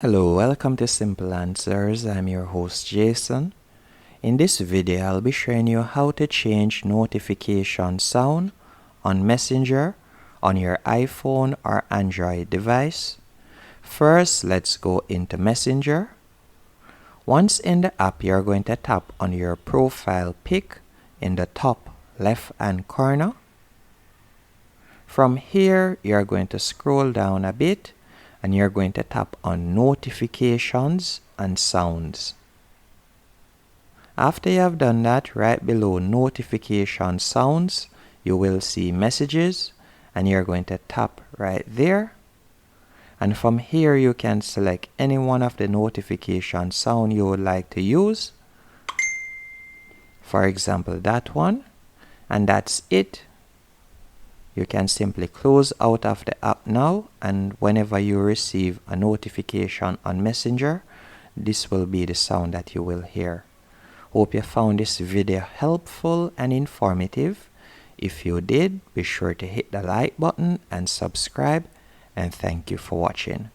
Hello, welcome to Simple Answers. I'm your host Jason. In this video, I'll be showing you how to change notification sound on Messenger on your iPhone or Android device. First, let's go into Messenger. Once in the app, you're going to tap on your profile pic in the top left-hand corner. From here, you're going to scroll down a bit and you're going to tap on notifications and sounds. After you have done that, right below notification sounds, you will see messages and you're going to tap right there. And from here you can select any one of the notification sound you would like to use. For example, that one. And that's it. You can simply close out of the app now, and whenever you receive a notification on Messenger, this will be the sound that you will hear. Hope you found this video helpful and informative. If you did, be sure to hit the like button and subscribe, and thank you for watching.